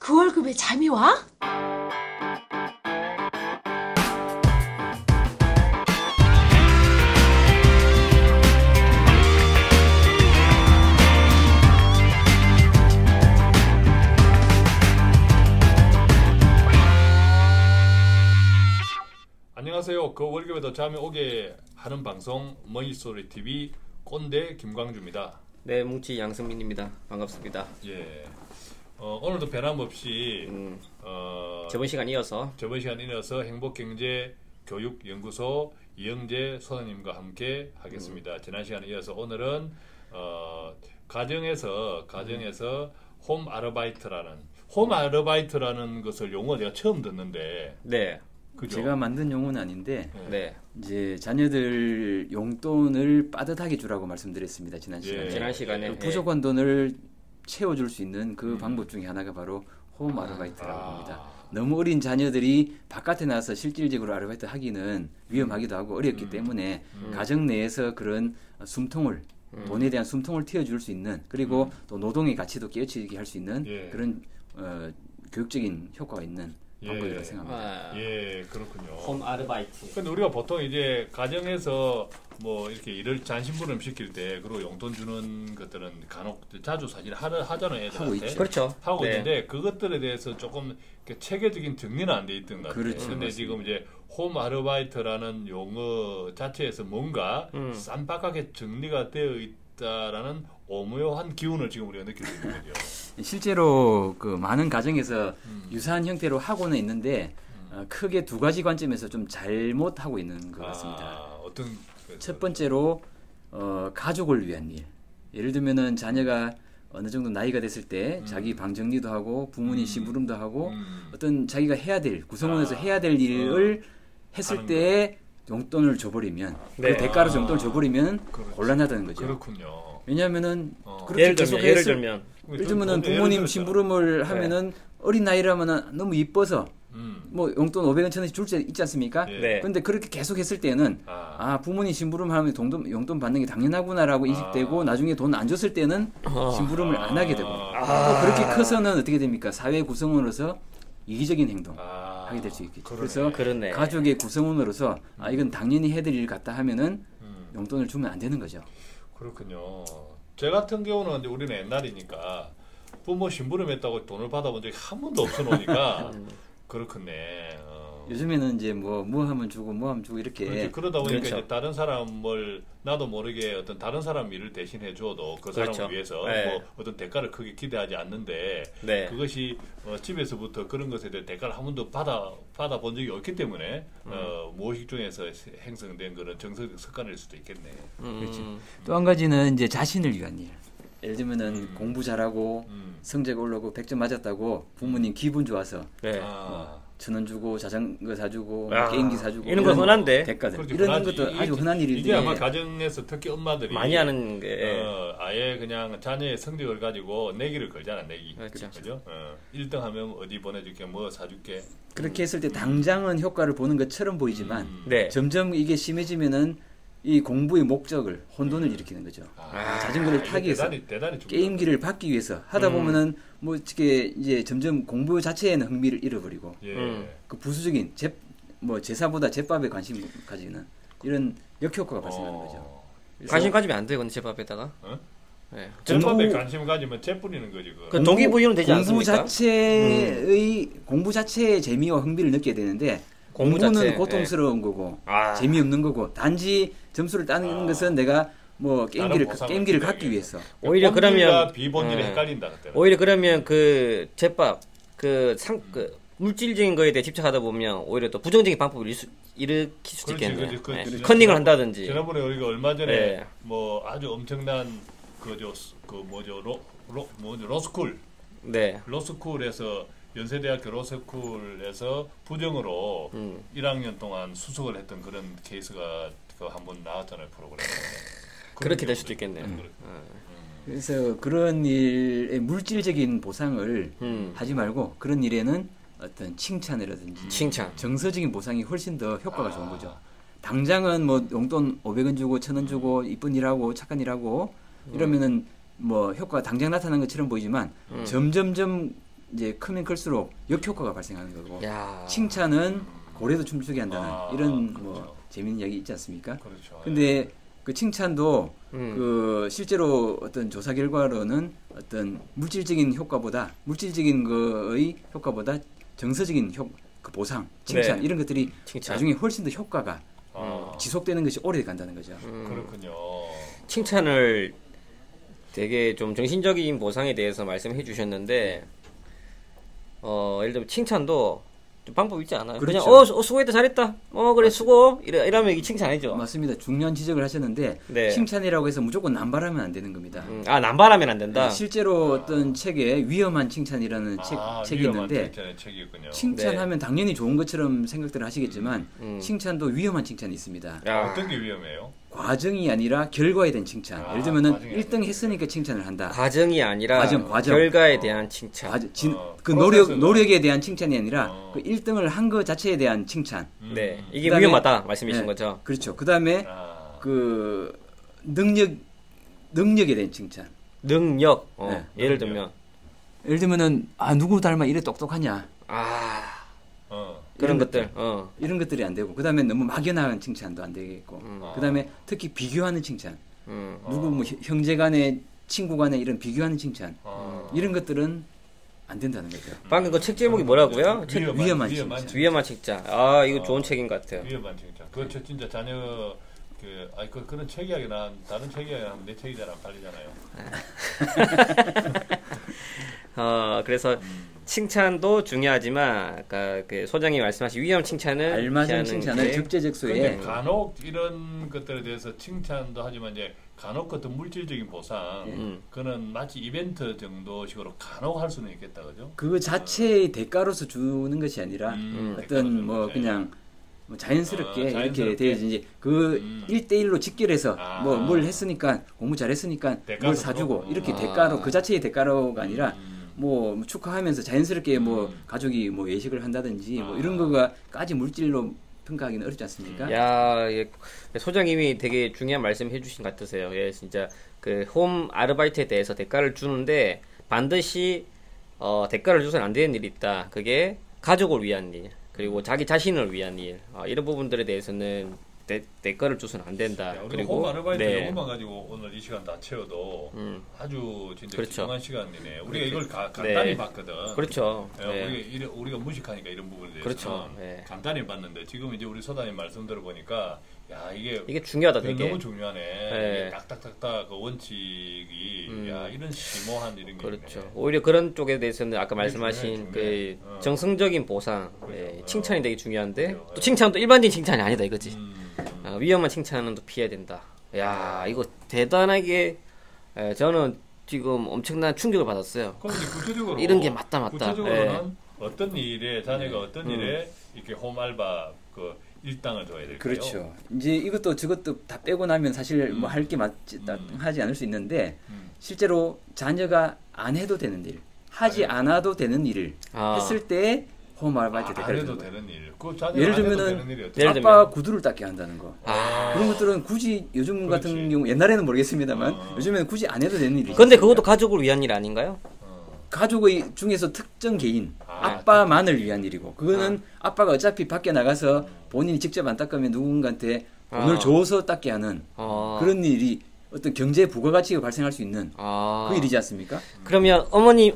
그 월급에 잠이 와? 안녕하세요. 그 월급에도 잠이 오게 하는 방송 머니소리 TV 꼰대 김광주입니다. 네, 뭉치 양승민입니다. 반갑습니다. 예. 오늘도 변함없이 저번 시간 이어서 행복경제교육연구소 이영재 소장님과 함께 하겠습니다. 지난 시간에 이어서 오늘은 가정에서 홈 아르바이트라는 것을 용어 제가 처음 듣는데. 네. 그죠? 제가 만든 용어는 아닌데 네. 이제 자녀들 용돈을 빠듯하게 주라고 말씀드렸습니다. 지난 시간에. 지난 시간에 그 부족한 돈을 채워줄 수 있는 그 방법 중에 하나가 바로 홈 아르바이트라고 합니다. 너무 어린 자녀들이 바깥에 나와서 실질적으로 아르바이트 하기는 위험하기도 하고 어렵기 때문에 가정 내에서 그런 숨통을 돈에 대한 숨통을 틔워줄 수 있는, 그리고 또 노동의 가치도 깨우치게 할 수 있는 그런 교육적인 효과가 있는 방법이라고 생각합니다. 예, 그렇군요. 홈 아르바이트. 근데 우리가 보통 이제 가정에서 뭐 이렇게 일을 잔심부름 시킬 때 그리고 용돈 주는 것들은 간혹 자주 사실 하잖아요, 애들한테. 하고 있죠. 그렇죠. 하고 네. 있는데 그것들에 대해서 조금 체계적인 정리는 안 돼 있던 것 같아요. 그렇죠. 근데 지금 이제 홈 아르바이트라는 용어 자체에서 뭔가 쌈박하게 정리가 되어 있다라는 오묘한 기운을 지금 우리가 느끼고 있는 거죠. 실제로 그 많은 가정에서 유사한 형태로 하고는 있는데 크게 두 가지 관점에서 좀 잘못하고 있는 것 같습니다. 어떤 첫 번째로 가족을 위한 일. 예를 들면은 자녀가 어느 정도 나이가 됐을 때 자기 방 정리도 하고 부모님 심부름도 하고 어떤 자기가 해야 될 구성원에서 해야 될 일을 했을 때에 용돈을 줘버리면 네. 그 대가로 용돈을 줘버리면 곤란하다는 거죠. 그렇군요. 왜냐하면은 그렇게 예를 계속 들면 예를 들면은 부모님 심부름을 하면은 어린 나이라면은 너무 이뻐서 뭐 용돈 500원 1000원씩 줄 때 있지 않습니까? 네. 근데 그렇게 계속 했을 때는 부모님 심부름 하면 용돈 받는 게 당연하구나라고 인식되고 나중에 돈 안 줬을 때는 심부름을 안 하게 되고 또 그렇게 커서는 어떻게 됩니까? 사회 구성원으로서 이기적인 행동 하게 될 수 있겠죠. 그래서 그러네. 가족의 구성원으로서 이건 당연히 해야 될 일 같다 하면은 용돈을 주면 안 되는 거죠. 그렇군요. 제 같은 경우는 이제 우리는 옛날이니까 부모 심부름 했다고 돈을 받아본 적이 한 번도 없어 놓으니까 그렇겠네. 요즘에는 이제 뭐 하면 주고 이렇게 그렇지. 그러다 보니까 그렇죠. 이제 다른 사람을 나도 모르게 어떤 다른 사람 일을 대신해 줘도 그 사람을 그렇죠. 위해서 네. 뭐 어떤 대가를 크게 기대하지 않는데 네. 그것이 집에서부터 그런 것에 대해 대가를 한 번도 받아본 적이 없기 때문에 무의식 중에서 형성된 그런 정서적 습관일 수도 있겠네. 그렇죠. 또 한 가지는 이제 자신을 위한 일. 예를 들면은 공부 잘하고 성적 올라오고 100점 맞았다고 부모님 기분 좋아서 네. 1,000원 주고 자전거 사주고 아, 게임기 사주고 이런 건 흔한데. 대가들 그렇지, 이런 흔하지. 것도 아주 흔한 일인데 이게 아마 가정에서 특히 엄마들이 많이 하는 게 아예 그냥 자녀의 성적을 가지고 내기를 걸잖아, 내기. 그렇죠. 그죠? 1등 하면 어디 보내줄게, 뭐 사줄게. 그렇게 했을 때 당장은 효과를 보는 것처럼 보이지만 네. 점점 이게 심해지면은 이 공부의 목적을 혼돈을 일으키는 거죠. 자전거를 타기 위해서 대단히 게임기를 받기 위해서 하다 보면은 뭐 어떻게 이제 점점 공부 자체에는 흥미를 잃어버리고 그 부수적인 제사보다 제밥에 관심 가지는 이런 역효과가 발생하는 거죠. 관심 가지면 안 돼요, 근데 제밥에다가. 네. 제밥에 관심 가지면 재 뿌리는 거지. 그 동기부여는 되지 않습니까? 공부 자체의 재미와 흥미를 느껴야 되는데 공부 공부는 자체, 고통스러운 거고 재미없는 거고 단지 점수를 따는 것은 내가 뭐 게임기를 갖기 위해서 오히려 그러면 비본질이 헷갈린다 그때. 오히려 그러면 그 제밥 그 물질적인 거에 대해 집착하다 보면 오히려 또 부정적인 방법을 일으킬 수도 있겠네요. 컨닝을 한다든지. 지난번에 우리가 얼마 전에 네. 뭐 아주 엄청난 로스쿨. 네. 로스쿨에서 연세대학교 로스쿨에서 부정으로 1학년 동안 수석을 했던 그런 케이스가 한번 나왔잖아요, 프로그램에. 그렇게 될 수도 있겠네요. 그래서 그런 일에 물질적인 보상을 하지 말고 그런 일에는 어떤 칭찬이라든지 정서적인 보상이 훨씬 더 효과가 좋은 거죠. 당장은 뭐 용돈 500원 주고 1,000원 주고 이쁜 일하고 착한 일하고 이러면은 뭐 효과가 당장 나타나는 것처럼 보이지만 점점점 이제 크면 클수록 역효과가 발생하는 거고 야. 칭찬은 고래도 춤추게 한다는 이런 뭐 그렇죠. 재미있는 이야기 있지 않습니까? 그렇죠. 근데 그 칭찬도 그 실제로 어떤 조사 결과로는 어떤 물질적인 거의 효과보다 정서적인 그 보상, 칭찬 네. 이런 것들이 칭찬. 나중에 훨씬 더 효과가 지속되는 것이 오래 간다는 거죠. 그렇군요. 칭찬을 되게 좀 정신적인 보상에 대해서 말씀해 주셨는데 예를 들면 칭찬도 좀 방법이 있지 않아요? 그렇죠. 그냥 수고했다 잘했다 그래 수고 이러면 이게 칭찬 아니죠? 맞습니다. 중요한 지적을 하셨는데 네. 칭찬이라고 해서 무조건 남발하면 안 되는 겁니다. 남발하면 안 된다. 실제로 어떤 책에 위험한 칭찬이라는 책이 있는데 책이군요. 칭찬하면 당연히 좋은 것처럼 생각들을 하시겠지만 칭찬도 위험한 칭찬이 있습니다. 어떤 게 위험해요? 과정이 아니라 결과에 대한 칭찬. 예를 들면은 1등 했으니까 칭찬을 한다. 과정이 아니라 과정. 결과에 대한 칭찬. 그 노력에 대한 칭찬이 아니라 그 1등을 한 것 자체에 대한 칭찬. 네, 이게 그다음에- 위험하다 말씀이신 네, 거죠. 그렇죠. 그다음에 그 능력에 대한 칭찬. 능력. 네, 예를 능력. 들면 들면은 누구 닮아 이래 똑똑하냐. 그런 이런 것들. 이런 것들이 안 되고 그다음에 너무 막연한 칭찬도 안 되겠고 그다음에 특히 비교하는 칭찬. 누구 뭐 형제간에 친구간에 이런 비교하는 칭찬. 이런 것들은 안 된다는 거죠. 방금 그 책 제목이 뭐라고요? 위험한 칭찬. 위험한 칭찬. 이거 좋은 책인 것 같아요. 위험한 칭찬. 그거 진짜 자녀 그런 책 이야기 나 다른 책 이야기 하면 내 책이 잘 안 팔리잖아요. 그래서 칭찬도 중요하지만 아까 그 소장님 말씀하신 위험 칭찬은 알맞은 칭찬을 적재적소에 근데 간혹 이런 것들에 대해서 칭찬도 하지만 이제 간혹 어떤 물질적인 보상 그는 마치 이벤트 정도식으로 간혹 할 수는 있겠다, 그죠? 그 자체의 대가로서 주는 것이 아니라 어떤 뭐 그냥 뭐 자연스럽게 이렇게 되어진 이제 그 1대1로 직결해서 뭐 뭘 했으니까 공부 잘했으니까 뭘 사주고 이렇게 대가로 그 자체의 대가로가 아니라 뭐 축하하면서 자연스럽게 뭐 가족이 뭐 외식을 한다든지 뭐 이런 거가까지 물질로 평가하기는 어렵지 않습니까? 야, 예, 소장님이 되게 중요한 말씀 해주신 것 같으세요. 예, 진짜 그 홈 아르바이트에 대해서 대가를 주는데 반드시 대가를 줘서는 안 되는 일이 있다. 그게 가족을 위한 일, 그리고 자기 자신을 위한 일, 이런 부분들에 대해서는 대가를 줘서는 안 된다. 그리고 홈 아르바이트 요것만 가지고 오늘 이 시간 다 채워도 아주 진짜 그렇죠. 중요한 시간이네. 우리가 이걸 간단히 봤거든. 그렇죠. 우리가 무식하니까 이런 부분에 대해서 그렇죠. 간단히 봤는데 지금 이제 우리 소장님 말씀 들어보니까 야 이게 중요하다 되게. 너무 중요하네. 이게 딱딱딱딱 그 원칙이 야 이런 심오한 이런 게 그렇죠. 있네. 오히려 그런 쪽에 대해서는 아까 말씀하신 그 정성적인 보상, 칭찬이 되게 중요한데 또 칭찬도 일반적인 칭찬이 아니다 이거지. 위험한 칭찬은 또 피해야 된다. 야 이거 대단하게 저는 지금 엄청난 충격을 받았어요. 그럼 이제 구체적으로 이런 게 맞다. 구체적으로는 어떤 일에 자녀가 어떤 일에 이렇게 홈 알바 그 일당을 줘야 될까요? 그렇죠. 이제 이것도 저것도 다 빼고 나면 사실 뭐 할 게 하지 않을 수 있는데 실제로 자녀가 안 해도 되는 일, 하지 않아도 되는 일을 했을 때 홈 아르바이트 대가를 안 해도 되는 일. 그 예를 들면은 아빠 구두를 닦게 한다는 거. 그런 것들은 굳이 요즘 같은 경우 옛날에는 모르겠습니다만 요즘에는 굳이 안 해도 되는 일이죠. 근데 그것도 가족을 위한 일 아닌가요? 가족의 중에서 특정 개인 아빠만을 위한 일이고 그거는 아빠가 어차피 밖에 나가서 본인이 직접 안 닦으면 누군가한테 돈을 줘서 닦게 하는 그런 일이 어떤 경제 부가가치가 발생할 수 있는 그 일이지 않습니까? 그러면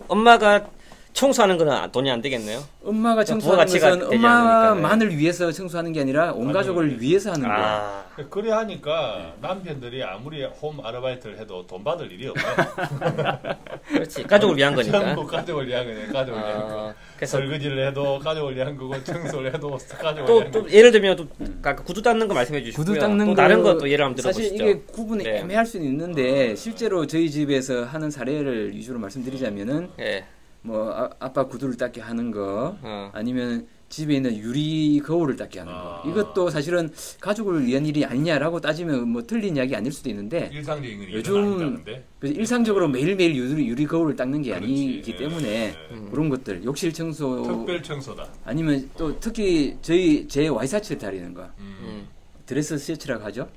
엄마가 청소하는 건 돈이 안 되겠네요? 엄마가 청소하는 것은 엄마만을 위해서 청소하는 게 아니라 온 가족을 위해서 하는 거예요. 그래 하니까 남편들이 아무리 홈 아르바이트를 해도 돈 받을 일이 없네. 그렇지. 가족을 위한 거니까. 전부 가족을 위한 거네. 가족을 위한 거. 그래서 설거지를 해도 가족을 위한 거고 청소를 해도 가족을 위한 거. 또 예를 들면 또 아까 구두 닦는 거 말씀해 주시고요. 구두 닦는 또 다른 것도 예를 한번 들어보시죠. 사실 이게 구분이 애매할 수는 있는데 실제로 저희 집에서 하는 사례를 위주로 말씀드리자면은 뭐 아빠 구두를 닦게 하는 거 아니면 집에 있는 유리 거울을 닦게 하는 거 이것도 사실은 가족을 위한 일이 아니냐라고 따지면 뭐 틀린 이야기 아닐 수도 있는데 일상적인 일이 요즘 일상적으로 매일매일 유리 거울을 닦는 게 아니기 때문에 그런 것들 욕실 청소 특별 청소다 아니면 또 특히 제 와이셔츠 다리는 거 드레스 셔츠라고 하죠.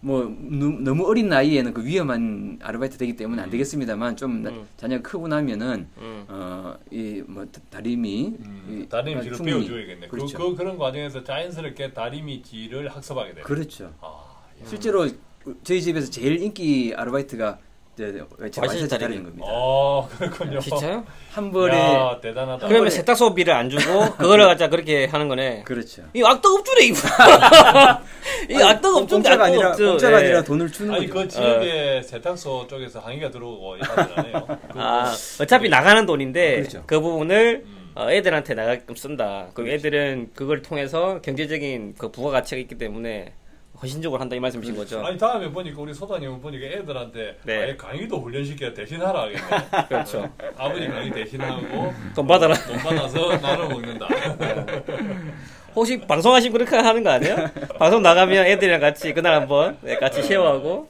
뭐 너무 어린 나이에는 그 위험한 아르바이트 되기 때문에 안 되겠습니다만 좀 자녀가 크고 나면은 이 뭐 다리미 다리미질을 충미. 배워줘야겠네. 그렇죠. 그런 과정에서 자연스럽게 다리미질을 학습하게 돼요. 그렇죠. 아, 실제로 저희 집에서 제일 인기 아르바이트가 제 와이셔츠 다리는 겁니다. 그렇군요. 진짜요? 한 벌에 야, 대단하다. 그러면 세탁소비를 안 주고 그거를 갖다 그렇게 하는 거네. 그렇죠. 이 악덕업주네 이거. 이 악덕업주인데 공짜가 아니라 돈을 주는 아니 거죠. 그 지역에 세탁소 쪽에서 항의가 들어오고 하더라네요. 어차피 나가는 돈인데 그렇죠. 그 부분을 애들한테 나가게끔 쓴다. 그럼 애들은 그걸 통해서 경제적인 그 부가가치가 있기 때문에 헌신적으로 한다 이 말씀이신 거죠. 아니 다음에 보니까 우리 소장님은 보니까 애들한테 네. 아예 강의도 훈련시켜 대신하라 하겠네. 그렇죠. 아버지 강의 대신하고 돈 받아라. 돈 받아서 나눠 먹는다. 혹시 방송하시고 그렇게 하는 거 아니에요? 방송 나가면 애들이랑 같이 그날 한번 같이 쉐어하고.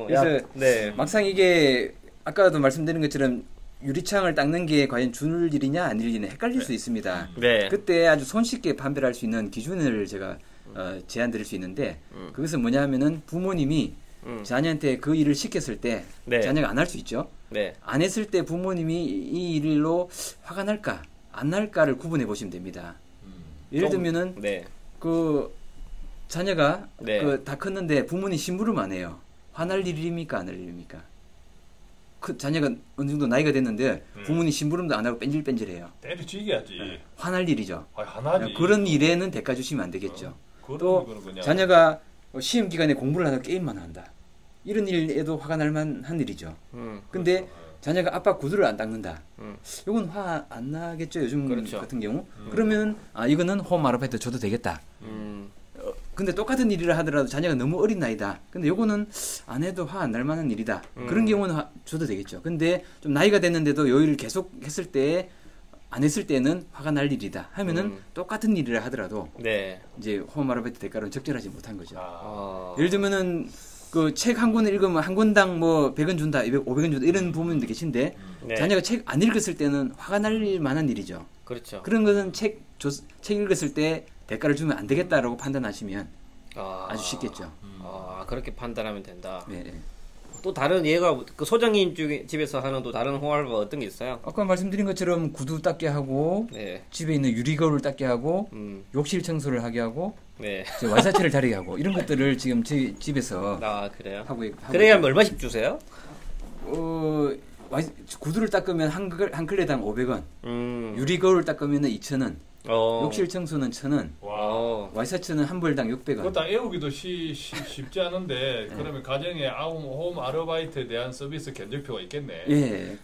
그래서 네. 막상 이게 아까도 말씀드린 것처럼 유리창을 닦는 게 과연 줄 일이냐 아닐 일이냐 헷갈릴 수 있습니다. 네. 그때 아주 손쉽게 판별할 수 있는 기준을 제가 제안 드릴 수 있는데 그것은 뭐냐 하면은 부모님이 자녀한테 그 일을 시켰을 때 네. 자녀가 안 할 수 있죠. 네. 안 했을 때 부모님이 이 일로 화가 날까 안 날까를 구분해 보시면 됩니다. 예를 들면은 네. 그 자녀가 네. 그 다 컸는데 부모님 심부름 안 해요. 화날 일입니까 안 할 일입니까? 그 자녀가 어느 정도 나이가 됐는데 부모님 심부름도 안 하고 뺀질뺀질해요. 때려치기야지. 화날 일이죠. 하나지. 그런 일에는 대가 주시면 안 되겠죠. 그런 또 거는 그냥 자녀가 시험 기간에 공부를 안 하고 게임만 한다. 이런 일에도 화가 날 만한 일이죠. 근데 그렇죠. 자녀가 아빠 구두를 안 닦는다. 이건 화 안 나겠죠. 요즘 그렇죠. 같은 경우. 그러면 이거는 홈 아르바이트 줘도 되겠다. 근데 똑같은 일이라 하더라도 자녀가 너무 어린 나이다. 근데 요거는 안 해도 화 안 날 만한 일이다. 그런 경우는 줘도 되겠죠. 근데 좀 나이가 됐는데도 요 일을 계속 했을 때 안 했을 때는 화가 날 일이다 하면은 똑같은 일이라 하더라도 네. 이제 홈 아르바이트 대가로는 적절하지 못한 거죠. 아. 예를 들면은 그 책 한 권을 읽으면 한 권당 뭐 100원 준다, 500원 준다 이런 부모님도 계신데 네. 자녀가 책 안 읽었을 때는 화가 날 만한 일이죠. 그렇죠. 그런 것은 책 읽었을 때 대가를 주면 안 되겠다라고 판단하시면 아주 쉽겠죠. 그렇게 판단하면 된다. 네, 네. 또 다른 예가 그 소장님 집에서 하는 또 다른 홈알바 어떤 게 있어요? 아까 말씀드린 것처럼 구두 닦게 하고 네. 집에 있는 유리거울 닦게 하고 욕실 청소를 하게 하고 네. 와이셔츠를 다리게 하고 이런 것들을 지금 저희 집에서 그래요? 하고 그래야 얼마씩 주세요? 구두를 닦으면 한 클레당 500원, 유리거울 닦으면 2,000원, 욕실 청소는 1,000원, 와이셔츠는 한 벌당 600원. 그거 다 애우기도 쉽지 않은데 그러면 가정에 홈 아르바이트에 대한 서비스 견적표가 있겠네. 예,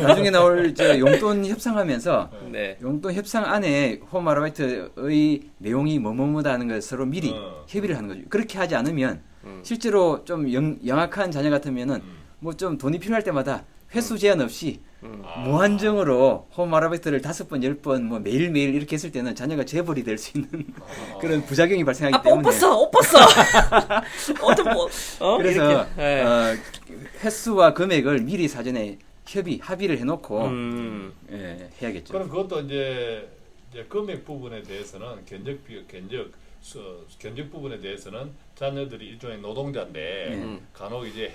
나중에 나올 용돈 협상하면서 네. 용돈 협상 안에 홈 아르바이트의 내용이 뭐뭐뭐다 하는 걸 서로 미리 협의를 하는 거죠. 그렇게 하지 않으면 실제로 좀 영악한 자녀 같으면은 뭐 좀 돈이 필요할 때마다 횟수 제한 없이 무한정으로 홈 아르바이트를 5번, 10번 뭐 매일매일 이렇게 했을 때는 자녀가 재벌이 될 수 있는 그런 부작용이 발생하기 때문에 옷 벗어! 그래서 이렇게, 네. 횟수와 금액을 미리 사전에 합의를 해놓고 해야겠죠. 그럼 그것도 이제 금액 부분에 대해서는 견적 부분에 대해서는 자녀들이 일종의 노동자인데 간혹 이제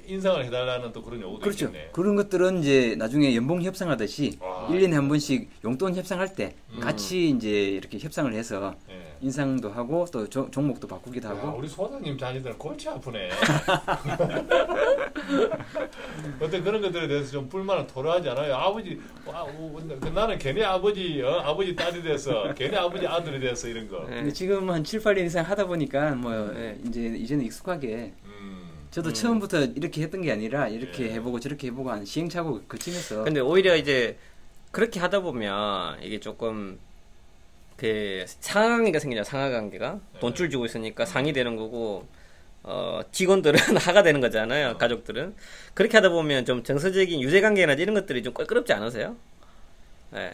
인상을 해달라는 또 그런 요구도 그렇죠. 있겠네. 그런 것들은 이제 나중에 연봉 협상하듯이 1년에 한 번씩 용돈 협상할 때 같이 이제 이렇게 협상을 해서 인상도 하고 또 종목도 바꾸기도 하고. 우리 소장님 자녀들은 골치 아프네. 어떤 그런 것들에 대해서 좀 불만을 토로하지 않아요? 아버지, 나는 걔네 아버지 딸이 돼서 걔네 아버지 아들이 돼서 이런 거. 근데 지금 한 7, 8년 이상 하다 보니까 뭐 이제는 익숙하게 저도 처음부터 이렇게 했던 게 아니라 이렇게 해보고 저렇게 해보고 한 시행착오 거치면서. 근데 오히려 이제 그렇게 하다 보면 이게 조금 그 상하관계가 생기잖아. 상하관계가 돈줄 주고 있으니까 상이 되는 거고 직원들은 하가 되는 거잖아요. 가족들은 그렇게 하다 보면 좀 정서적인 유대관계나 이런 것들이 좀 껄끄럽지 않으세요? 네.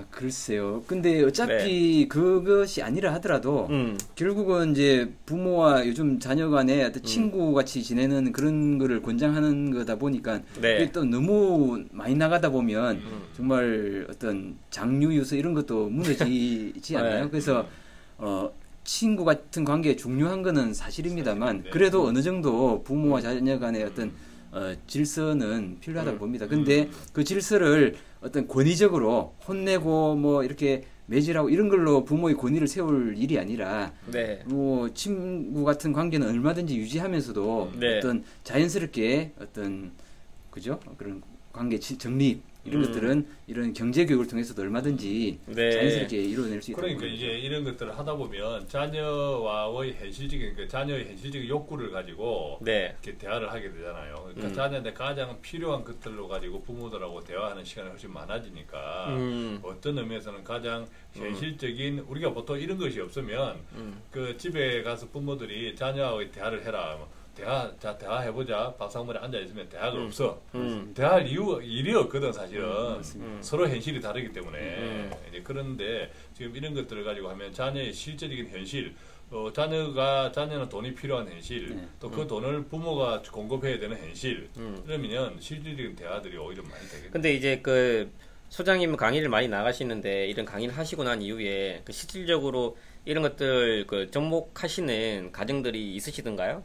글쎄요. 근데 어차피 그것이 아니라 하더라도 결국은 이제 부모와 요즘 자녀 간에 어떤 친구 같이 지내는 그런 거를 권장하는 거다 보니까 그게 또 너무 많이 나가다 보면 정말 어떤 장류 유서 이런 것도 무너지지 않나요? 그래서 친구 같은 관계 중요한 거는 사실입니다만 그래도 어느 정도 부모와 자녀 간의 어떤 질서는 필요하다고 봅니다. 근데 그 질서를 어떤 권위적으로 혼내고 뭐 이렇게 매질하고 이런 걸로 부모의 권위를 세울 일이 아니라 네. 뭐 친구 같은 관계는 얼마든지 유지하면서도 네. 어떤 자연스럽게 어떤 그죠? 그런 관계 정립 이런 것들은 이런 경제 교육을 통해서도 얼마든지 네. 자연스럽게 이루어낼 수 있다. 그러니까 이제 이런 것들을 하다 보면 자녀와의 현실적인 자녀의 현실적인 욕구를 가지고 네. 이렇게 대화를 하게 되잖아요. 그러니까 자녀한테 가장 필요한 것들로 가지고 부모들하고 대화하는 시간이 훨씬 많아지니까 어떤 의미에서는 가장 현실적인 우리가 보통 이런 것이 없으면 그 집에 가서 부모들이 자녀와의 대화를 해라. 대화해보자. 밥상머리에 앉아있으면 대화가 없어. 대화할 일이 없거든, 사실은. 서로 현실이 다르기 때문에. 이제 그런데 지금 이런 것들을 가지고 하면 자녀의 실제적인 현실, 자녀는 돈이 필요한 현실, 또 그 돈을 부모가 공급해야 되는 현실, 그러면 실질적인 대화들이 오히려 많이 되겠네요. 근데 이제 그 소장님은 강의를 많이 나가시는데 이런 강의를 하시고 난 이후에 그 실질적으로 이런 것들 그 접목하시는 가정들이 있으시던가요?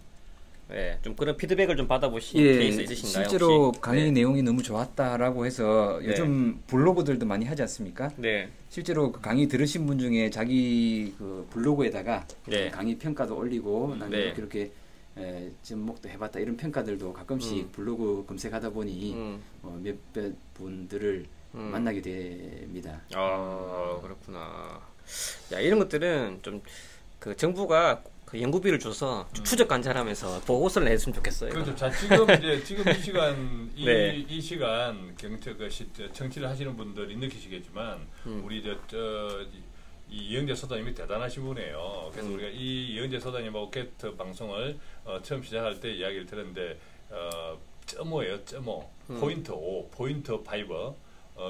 네, 좀 그런 피드백을 좀 받아보신 케이스 있으신가요? 실제로 혹시? 강의 네. 내용이 너무 좋았다라고 해서 요즘 블로그들도 많이 하지 않습니까? 네. 실제로 그 강의 들으신 분 중에 자기 그 블로그에다가 네. 강의 평가도 올리고 나는 네. 이렇게 접목도 해봤다 이런 평가들도 가끔씩 블로그 검색하다 보니 몇몇 분들을 만나게 됩니다. 아, 그렇구나. 야, 이런 것들은 좀 그 정부가 그 연구비를 줘서 추적 관찰하면서 보고서를 냈으면 좋겠어요. 그렇죠. 자, 지금 이 시간, 네. 이 시간 정치를 하시는 분들이 느끼시겠지만, 우리 이 이영재 소장님이 대단하신 분이에요. 그래서 우리가 이 이영재 소장님하고 게스트 방송을 처음 시작할 때 이야기를 들었는데, 점오예요, 점오. 포인트 5, 포인트 5.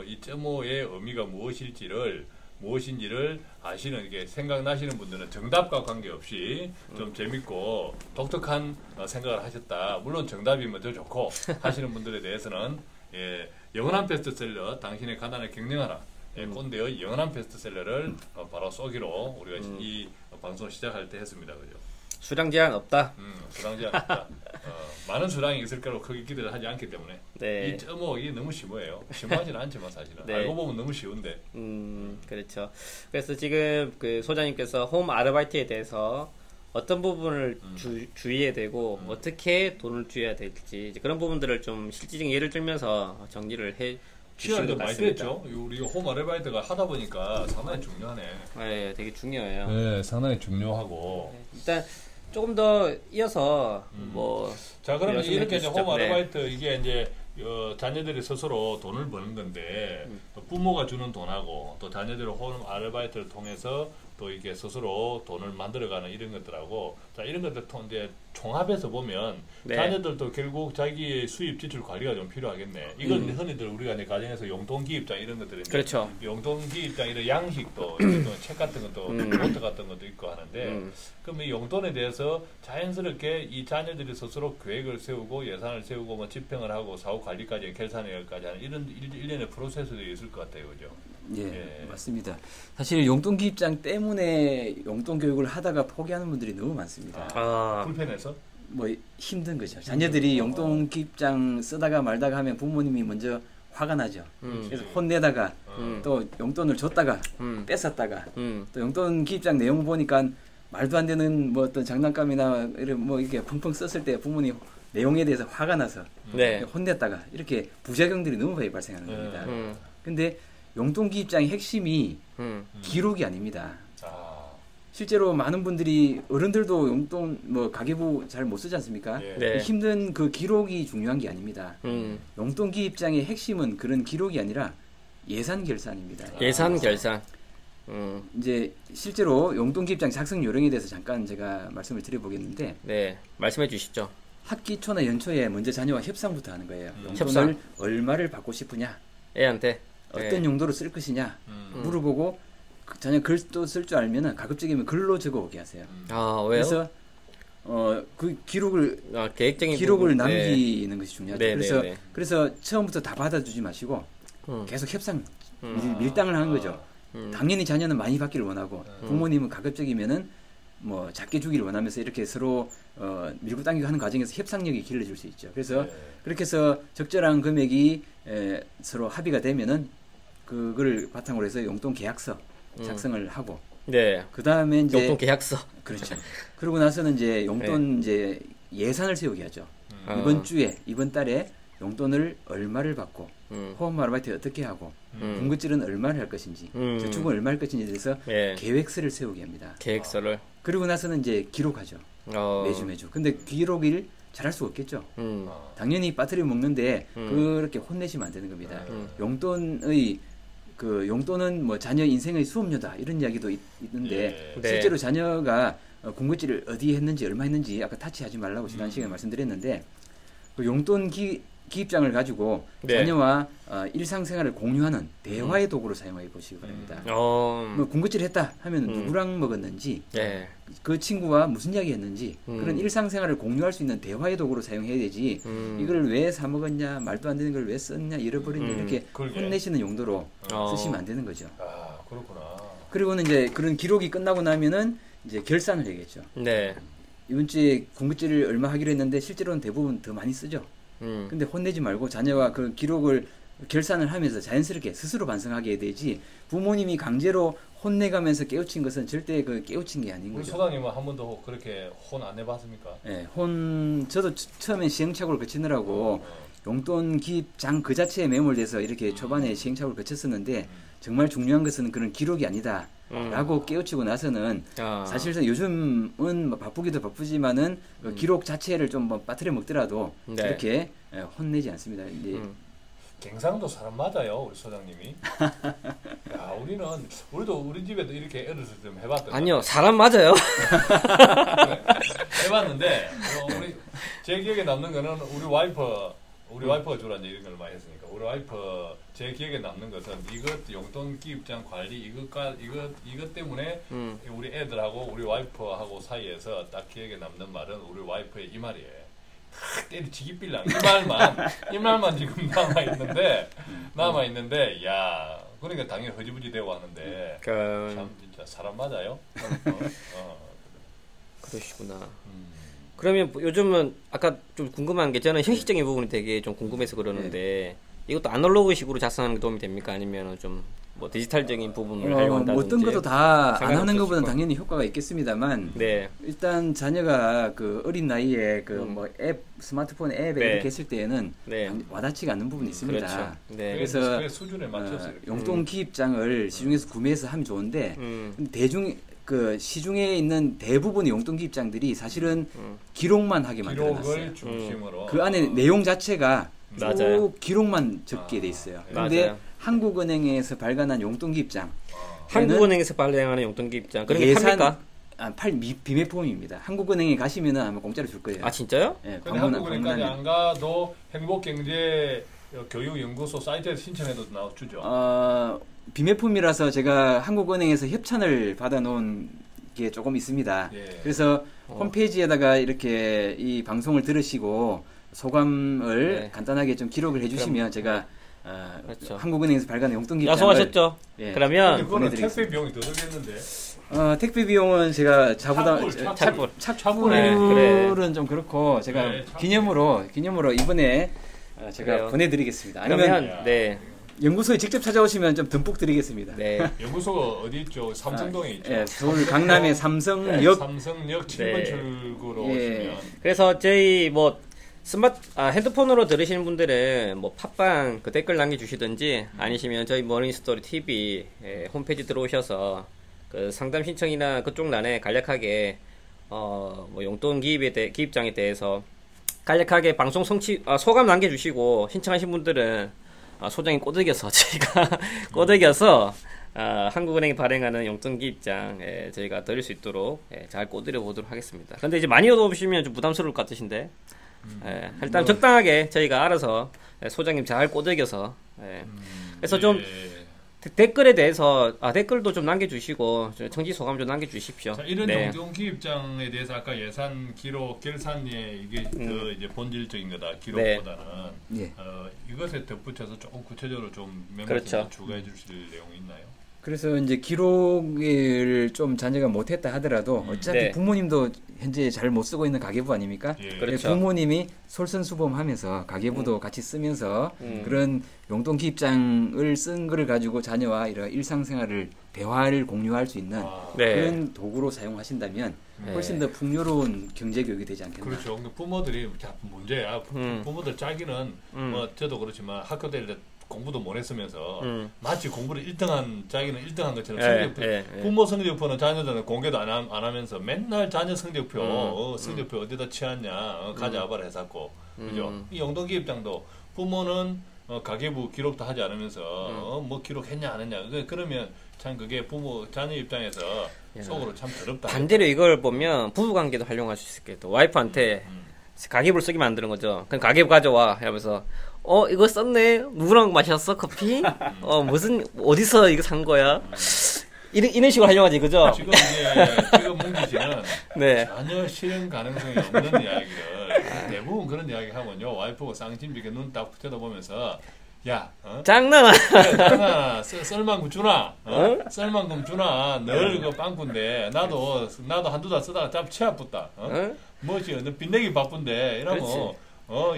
이 점오의 의미가 무엇인지를 아시는 게 생각나시는 분들은 정답과 관계없이 좀 재밌고 독특한 생각을 하셨다. 물론 정답이면 더 좋고 하시는 분들에 대해서는 영원한 베스트셀러 당신의 가난을 경영하라. 꼰대의 영원한 베스트셀러를 바로 쏘기로 우리가 이 방송 시작할 때 했습니다. 그죠? 수량 제한 없다. 수량 제한 없다. 많은 수량이 있을 거라고 크게 기대를 하지 않기 때문에 네. 이 점오 이게 너무 심해요. 심하지는 않지만 사실은 네. 알고 보면 너무 쉬운데. 그렇죠. 그래서 지금 그 소장님께서 홈 아르바이트에 대해서 어떤 부분을 주의해야 되고 어떻게 돈을 주어야 될지 이제 그런 부분들을 좀 실질적인 예를 들면서 정리를 해 주신 것 많이 같습니다. 됐죠. 우리 홈 아르바이트가 하다 보니까 상당히 중요하네. 네, 되게 중요해요. 네, 상당히 중요하고. 일단 조금 더 이어서 자, 그러면 말씀해 이렇게 이제 주시죠. 홈 아르바이트 이게 이제 자녀들이 스스로 돈을 버는 건데 또 부모가 주는 돈하고 또 자녀들이 홈 아르바이트를 통해서 또 이게 스스로 돈을 만들어가는 이런 것들하고 자 이런 것들 이제 총합해서 보면 네. 자녀들도 결국 자기의 수입 지출 관리가 좀 필요하겠네. 이건 흔히들 우리가 이제 가정에서 용돈 기입장 이런 것들인데 그렇죠. 용돈 기입장 이런 양식도 또 책 같은 것도 노트 같은 것도 있고 하는데 그럼 이 용돈에 대해서 자연스럽게 이 자녀들이 스스로 계획을 세우고 예산을 세우고 뭐 집행을 하고 사후 관리까지 결산까지 하는 이런 일련의 프로세스들이 있을 것 같아요, 그죠? 예, 맞습니다. 사실 용돈 기입장 때문에 용돈 교육을 하다가 포기하는 분들이 너무 많습니다. 불편해서? 뭐 힘든 거죠. 자녀들이 용돈 기입장 쓰다가 말다가 하면 부모님이 먼저 화가 나죠. 그래서 혼내다가 또 용돈을 줬다가 뺏었다가 또 용돈 기입장 내용 보니까 말도 안 되는 뭐 어떤 장난감이나 이런 뭐 이렇게 펑펑 썼을 때 부모님 내용에 대해서 화가 나서 네. 혼냈다가 이렇게 부작용들이 너무 많이 발생하는 겁니다. 근데 용돈 기입장의 핵심이 기록이 아닙니다. 실제로 많은 분들이 어른들도 용돈 뭐 가계부 잘 못 쓰지 않습니까? 네. 힘든 그 기록이 중요한 게 아닙니다. 용돈 기입장의 핵심은 그런 기록이 아니라 예산 결산입니다. 예산 결산. 이제 실제로 용돈 기입장 작성 요령에 대해서 잠깐 제가 말씀을 드려보겠는데, 네, 말씀해 주시죠. 학기 초나 연초에 먼저 자녀와 협상부터 하는 거예요. 용돈을 협상. 얼마를 받고 싶으냐, 애한테 어떤 용도로 쓸 것이냐 물어보고 자녀 글도 쓸 줄 알면은 가급적이면 글로 적어오게 하세요. 아, 왜요? 그래서 그 기록을 계획적인 기록을 부분, 남기는 것이 중요하죠. 네, 그래서 네, 네. 그래서 처음부터 다 받아주지 마시고 계속 협상 밀당을 하는 거죠. 당연히 자녀는 많이 받기를 원하고 부모님은 가급적이면은 뭐 작게 주기를 원하면서 이렇게 서로 밀고 당기고 하는 과정에서 협상력이 길러질 수 있죠. 그래서 그렇게 해서 적절한 금액이 서로 합의가 되면은 그걸 바탕으로 해서 용돈 계약서 작성을 하고 네. 그 다음에 이제 용돈 계약서. 그렇죠. 그러고 나서는 이제 용돈 이제 예산을 세우게 하죠. 이번 달에 용돈을 얼마를 받고 홈 아르바이트 어떻게 하고 군것질은 얼마를 할 것인지 저축은 얼마 할 것인지에 대해서 계획서를 세우게 합니다. 계획서를. 그리고 나서는 이제 기록하죠. 매주. 근데 기록을 잘할 수 없겠죠. 당연히 빠뜨려 먹는데 그렇게 혼내시면 안 되는 겁니다. 용돈은 뭐 자녀 인생의 수업료다 이런 이야기도 있는데 실제로 자녀가 군것질을 어디 했는지 얼마 했는지 아까 타치하지 말라고 지난 시간에 말씀드렸는데 그 용돈 기입장을 가지고 자녀와 일상생활을 공유하는 대화의 도구로 사용해 보시기 바랍니다. 뭐 군것질을 했다 하면 누구랑 먹었는지 그 친구와 무슨 이야기 했는지 그런 일상생활을 공유할 수 있는 대화의 도구로 사용해야 되지 이걸 왜 사 먹었냐 말도 안 되는 걸 왜 썼냐 잃어버렸냐 이렇게 혼내시는 용도로 쓰시면 안 되는 거죠. 아 그렇구나. 그리고는 이제 그런 기록이 끝나고 나면은 이제 결산을 해야겠죠. 네. 이번 주에 군것질을 얼마 하기로 했는데 실제로는 대부분 더 많이 쓰죠. 근데 혼내지 말고 자녀와 그 기록을 결산을 하면서 자연스럽게 스스로 반성하게 해야 되지 부모님이 강제로 혼내가면서 깨우친 것은 절대 그 깨우친 게 아닌 우리 거죠. 소장님은 한 번도 그렇게 혼 안 해봤습니까? 네, 저도 처음에 시행착오를 거치느라고 용돈 기입장 그 자체에 매몰돼서 이렇게 초반에 시행착오를 거쳤었는데 정말 중요한 것은 그런 기록이 아니다. 라고 깨우치고 나서는 사실상 요즘은 뭐 바쁘기도 바쁘지만은 기록 자체를 좀 뭐 빠뜨려 먹더라도 그렇게 혼내지 않습니다. 이제 갱상도 사람 맞아요, 우리 소장님이. 야, 우리도 우리 집에도 이렇게 어렸을 때 좀 해봤거든요. 아니요, 사람 맞아요. 해봤는데 제 기억에 남는 거는 우리 와이프가 주로 이제 이런 걸 많이 했으니까 우리 와이프 제 기억에 남는 것은 이것 용돈 기입장 관리 이것 때문에 우리 애들하고 우리 와이프하고 사이에서 딱 기억에 남는 말은 우리 와이프의 이 말이에요. 때리치기 빌랑 이 말만 지금 남아 있는데 야 그러니까 당연히 허지부지 되고 하는데 참 진짜 사람 맞아요. 그러시구나. 그러면 요즘은 아까 좀 궁금한 게 저는 형식적인 부분이 되게 좀 궁금해서 그러는데 이것도 아날로그식으로 작성하는 게 도움이 됩니까? 아니면 좀 뭐 디지털적인 부분을 활용한다든지 어떤 것도 다 안 하는 것보다는 당연히 효과가 있겠습니다만 일단 자녀가 그 어린 나이에 그 뭐 스마트폰 앱에 이렇게 했을 때에는 와닿지가 않는 부분이 있습니다. 그렇죠. 그래서 수준에 맞춰서 용돈 기입장을 시중에서 구매해서 하면 좋은데 시중에 있는 대부분의 용돈 기입장들이 사실은 기록만 하게 만들어놨어요. 기록을 중심으로 그 안에 내용 자체가 맞아요. 쭉 기록만 적게 돼 있어요. 그런데 한국은행에서 발간한 용돈 기입장 한국은행에서 발행하는 용돈 기입장 그런 게 팝니까? 비매품입니다. 한국은행에 가시면은 아마 공짜로 줄 거예요. 아 진짜요? 네, 한국은행까지 안 가도 행복경제 교육연구소 사이트에서 신청해도 주죠. 비매품이라서 제가 한국은행에서 협찬을 받아놓은 게 조금 있습니다. 그래서 홈페이지에다가 이렇게 이 방송을 들으시고 소감을 간단하게 좀 기록을 해주시면 제가 그렇죠. 한국은행에서 발간한 용돈 기입장을 약속하셨죠? 그러면 그거는 택배 비용이 더 들겠는데. 택배 비용은 제가 착불은 좀 그렇고 제가 기념으로 이번에 제가 보내드리겠습니다. 아니면 연구소에 직접 찾아오시면 좀 듬뿍 드리겠습니다. 연구소가 어디 있죠? 삼성동에 있죠. 서울 강남의 삼성역 7번 출구로 오시면. 그래서 저희 뭐 핸드폰으로 들으시는 분들은 뭐 팟빵 그 댓글 남겨주시든지 아니시면 저희 머닝스토리 TV 홈페이지 들어오셔서 그 상담 신청이나 그쪽 란에 간략하게 뭐 용돈 기입장에 대해서 간략하게 방송 소감 남겨주시고 신청하신 분들은 소장이 꼬드겨서 저희가 꼬드겨서 한국은행이 발행하는 용돈 기입장 저희가 드릴 수 있도록 잘 꼬드려 보도록 하겠습니다. 근데 이제 많이 얻어보시면 좀 부담스러울 것 같으신데 일단 적당하게 저희가 알아서 소장님 잘 꼬드겨서 그래서 좀 댓글에 대해서 댓글도 좀 남겨주시고 청지 소감 좀 남겨주십시오. 자, 이런 용돈 기입장에 대해서 아까 예산 기록 결산에 이게 그 이제 본질적인 거다 기록보다는 이것에 덧붙여서 조금 구체적으로 좀 몇 가지 추가해 주실 내용이 있나요? 그래서 이제 기록을 좀 자녀가 못했다 하더라도 어차피 네. 부모님도 현재 잘 못 쓰고 있는 가계부 아닙니까? 예. 그렇죠. 부모님이 솔선수범하면서 가계부도 같이 쓰면서 그런 용돈 기입장을 쓴 거를 가지고 자녀와 이런 일상생활을 대화를 공유할 수 있는 네. 그런 도구로 사용하신다면 훨씬 더 풍요로운 경제교육이 되지 않겠나. 그렇죠. 근데 부모들이 문제야. 부모들 짜기는 뭐 저도 그렇지만 학교 다닐 때 공부도 못 했으면서 마치 공부를 1등한 자기는 1등한 것처럼 성적표 부모 성적표는 자녀들은 공개도 안 하면서 맨날 자녀 성적표 성적표 어디다 치웠냐 가져와봐라 해갖고 그죠. 이 용돈기입장도 부모는 가계부 기록도 하지 않으면서 뭐 기록했냐 안 했냐 그러면 참 그게 부모 자녀 입장에서 속으로 참 더럽다. 반대로 이걸 보면 부부관계도 활용할 수 있겠다. 와이프한테 가계부를 쓰게 만드는 거죠. 그럼 가계부 가져와 하면서 이거 썼네. 누구랑 마셨어 커피? 무슨 어디서 이거 산 거야? 이런 식으로 활용하지 그죠? 지금 뭉기 씨는 네. 전혀 실현 가능성이 없는 이야기를 대부분 그런 이야기 하면요 와이프가 쌍진비게 눈 딱 쳐다보면서 야, 장난아. 장난아, 썰만큼 주나? 썰만큼 주나? 늘 그 빵꾼데 나도 한두 달 쓰다가 짭 치아붙다. 뭐지? 너 빚내기 바쁜데 이러면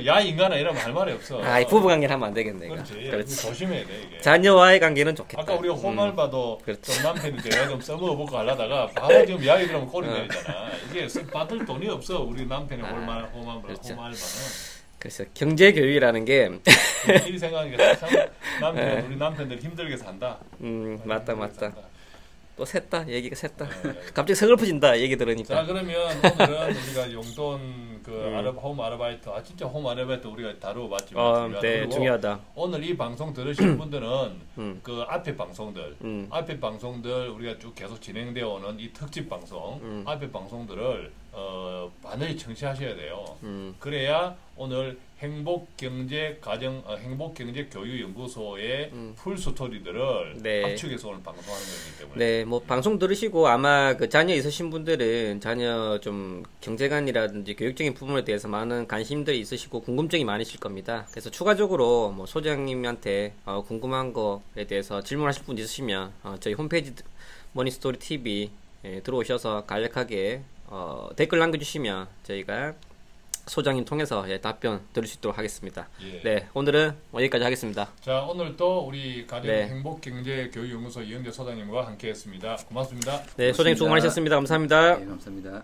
야 인간아 이러면 할 말이 없어. 부부관계는 하면 안 되겠네. 그렇지. 조심해야 돼 이게. 자녀와의 관계는 좋겠다. 아까 우리가 홈알바도 그렇지. 좀 남편이 내가 좀 써먹어볼까 하려다가 바로 지금 이야기 그러면 꼴이 내리잖아. 이게 받을 돈이 없어 우리 남편의 홈알바는. 그래서 경제교육이라는 게 이 생각하니까 참 우리 남편들 힘들게 산다. 맞다. 또 샜다. 얘기가 샜다. 갑자기 서글퍼진다. 얘기 들으니까. 자 그러면 오늘은 우리가 용돈 홈 아르바이트 진짜 홈 아르바이트 우리가 다루어봤지만 네, 중요하다. 오늘 이 방송 들으시는 분들은 그 앞에 방송들 우리가 쭉 계속 진행되어 오는 이 특집 방송 앞에 방송들을 반드시 청취하셔야 돼요. 그래야 오늘 행복경제교육연구소의 풀 스토리들을 압축해서 오늘 방송하는 거기 때문에. 네, 뭐 방송 들으시고 아마 그 자녀 있으신 분들은 자녀 좀 경제관이라든지 교육적인 부분에 대해서 많은 관심들이 있으시고 궁금증이 많으실 겁니다. 그래서 추가적으로 뭐 소장님한테 궁금한 거에 대해서 질문하실 분 있으시면 저희 홈페이지 머니스토리 TV 들어오셔서 간략하게 댓글 남겨주시면 저희가 소장님 통해서 답변 들을 수 있도록 하겠습니다. 예. 네, 오늘은 여기까지 하겠습니다. 자, 오늘 또 우리 가령 행복경제교육연구소 이영재 소장님과 함께했습니다. 고맙습니다. 네, 소장님 수고 많으셨습니다. 감사합니다. 네, 감사합니다.